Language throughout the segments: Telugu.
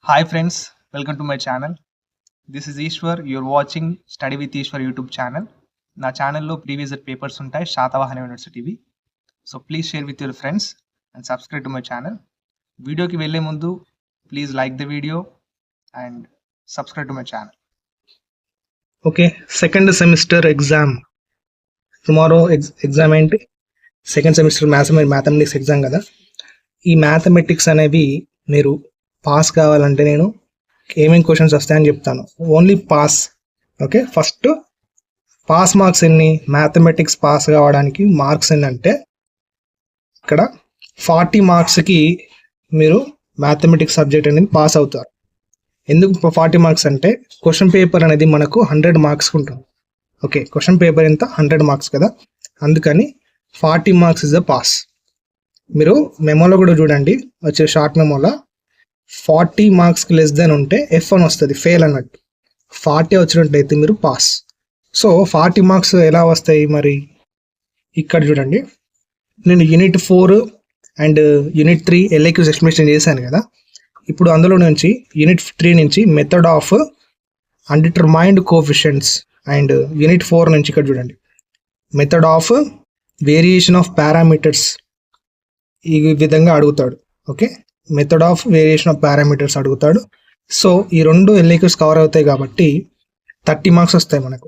Hi friends, welcome to my channel. This is Ishwar. You're watching Study with Ishwar YouTube channel. నా ఛానల్లో ప్రీవియస్ పేపర్స్ ఉంటాయి శాతవాహన యూనివర్సిటీవి. So please share with your friends and subscribe to my channel. వీడియోకి వెళ్ళే ముందు please like the video and subscribe to my channel. Okay, second semester exam tomorrow. Exam ఏంటి? సెకండ్ సెమిస్టర్ మ్యాథమెటిక్స్ ఎగ్జామ్ కదా. ఈ మ్యాథమెటిక్స్ అనేవి మీరు పాస్ కావాలంటే నేను ఏమేమి క్వశ్చన్స్ వస్తాయని చెప్తాను. Only pass. Okay, first pass marks ఎన్ని? మ్యాథమెటిక్స్ పాస్ కావడానికి మార్క్స్ ఏంటంటే ఇక్కడ 40 మార్క్స్కి మీరు మ్యాథమెటిక్స్ సబ్జెక్ట్ అనేది పాస్ అవుతారు. ఎందుకు 40 మార్క్స్ అంటే క్వశ్చన్ పేపర్ అనేది మనకు 100 మార్క్స్ ఉంటుంది. ఓకే, క్వశ్చన్ పేపర్ ఎంత? 100 మార్క్స్ కదా, అందుకని 40 మార్క్స్ ఇస్ ద పాస్. మీరు మెమోలో కూడా చూడండి, వచ్చే షార్ట్ మెమోలో 40 మార్క్స్కి లెస్ దెన్ ఉంటే F1 వస్తుంది, ఫెయిల్ అన్నట్టు. 40 వచ్చినట్లయితే మీరు పాస్. సో 40 మార్క్స్ ఎలా వస్తాయి మరి? ఇక్కడ చూడండి, నేను unit 4 and unit 3 LAQs explanation చేశాను కదా. ఇప్పుడు అందులో నుంచి యూనిట్ 3 నుంచి method of undetermined coefficients and unit 4 నుంచి ఇక్కడ చూడండి method of variation of parameters ఈ విధంగా అడుగుతాడు. Okay, method of variation of parameters అడుగుతాడు. సో ఈ రెండు LAQs కవర్ అవుతాయి కాబట్టి 30 మార్క్స్ వస్తాయి మనకు.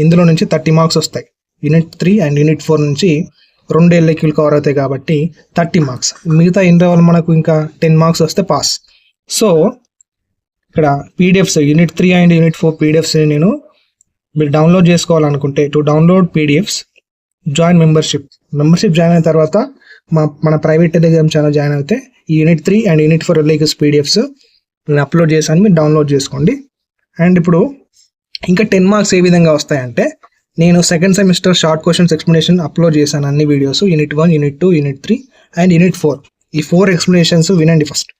ఇందులో నుంచి 30 మార్క్స్ వస్తాయి. యూనిట్ 3 అండ్ యూనిట్ 4 నుంచి 2 LAQలు కవర్ అవుతాయి కాబట్టి 30 మార్క్స్. మిగతా ఇంటర్వల్ మనకు ఇంకా 10 మార్క్స్ వస్తే పాస్. సో ఇక్కడ PDFs unit 3 and unit 4 PDFs నేను మీరు డౌన్లోడ్ చేసుకోవాలనుకుంటే to download PDFs join membership join అయిన తర్వాత మన ప్రైవేట్ టెలిగ్రామ్ ఛానల్ జాయిన్ అయితే ఈ unit 3 and unit 4 LAQs PDFs నేను అప్లోడ్ చేశాను, మీరు డౌన్లోడ్ చేసుకోండి. అండ్ ఇప్పుడు ఇంకా 10 మార్క్స్ ఏ విధంగా వస్తాయంటే నేను second semester short questions explanation upload చేశాను అన్ని videos. Unit 1, unit 2, unit 3 and unit 4. ఈ 4 ఎక్స్ప్లెనేషన్స్ వినండి ఫస్ట్.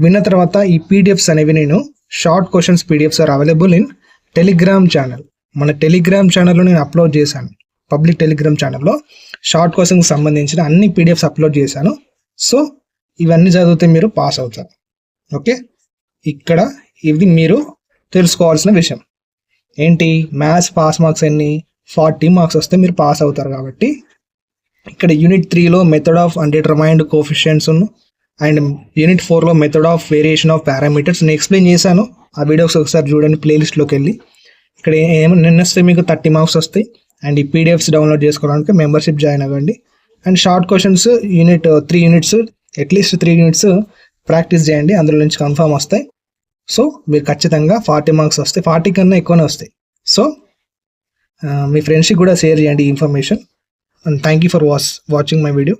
విన్న తర్వాత ఈ PDFs అనేవి నేను short questions PDFs are available in Telegram channel. మన టెలిగ్రామ్ ఛానల్లో నేను అప్లోడ్ చేశాను. పబ్లిక్ టెలిగ్రామ్ ఛానల్లో షార్ట్ క్వశ్చన్కి సంబంధించిన అన్ని PDFs అప్లోడ్ చేశాను. సో ఇవన్నీ చదివితే మీరు పాస్ అవుతారు. ఓకే, ఇక్కడ ఇది మీరు తెలుసుకోవాల్సిన విషయం ఏంటి? మ్యాథ్స్ పాస్ మార్క్స్ ఎన్ని? 40 మార్క్స్ వస్తే మీరు పాస్ అవుతారు. కాబట్టి ఇక్కడ యూనిట్ 3లో method of undetermined coefficients and unit 4లో method of variation of parameters నేను ఎక్స్ప్లెయిన్ చేశాను. ఆ వీడియోస్ ఒకసారి చూడండి ప్లేలిస్ట్లోకి వెళ్ళి. ఇక్కడ ఏమైనా వస్తే మీకు 30 మార్క్స్ వస్తాయి. అండ్ ఈ PDFs డౌన్లోడ్ చేసుకోవడానికి మెంబర్షిప్ జాయిన్ అవ్వండి. And short questions unit 3 units at least 3 units practice చేయండి, అందులో నుంచి కన్ఫర్మ్ వస్తాయి. సో మీరు ఖచ్చితంగా 40 మార్క్స్ వస్తాయి, 40 కన్నా ఎక్కువనే వస్తాయి. సో మీ ఫ్రెండ్స్కి కూడా షేర్ చేయండి ఈ information. And thank you for watching my video.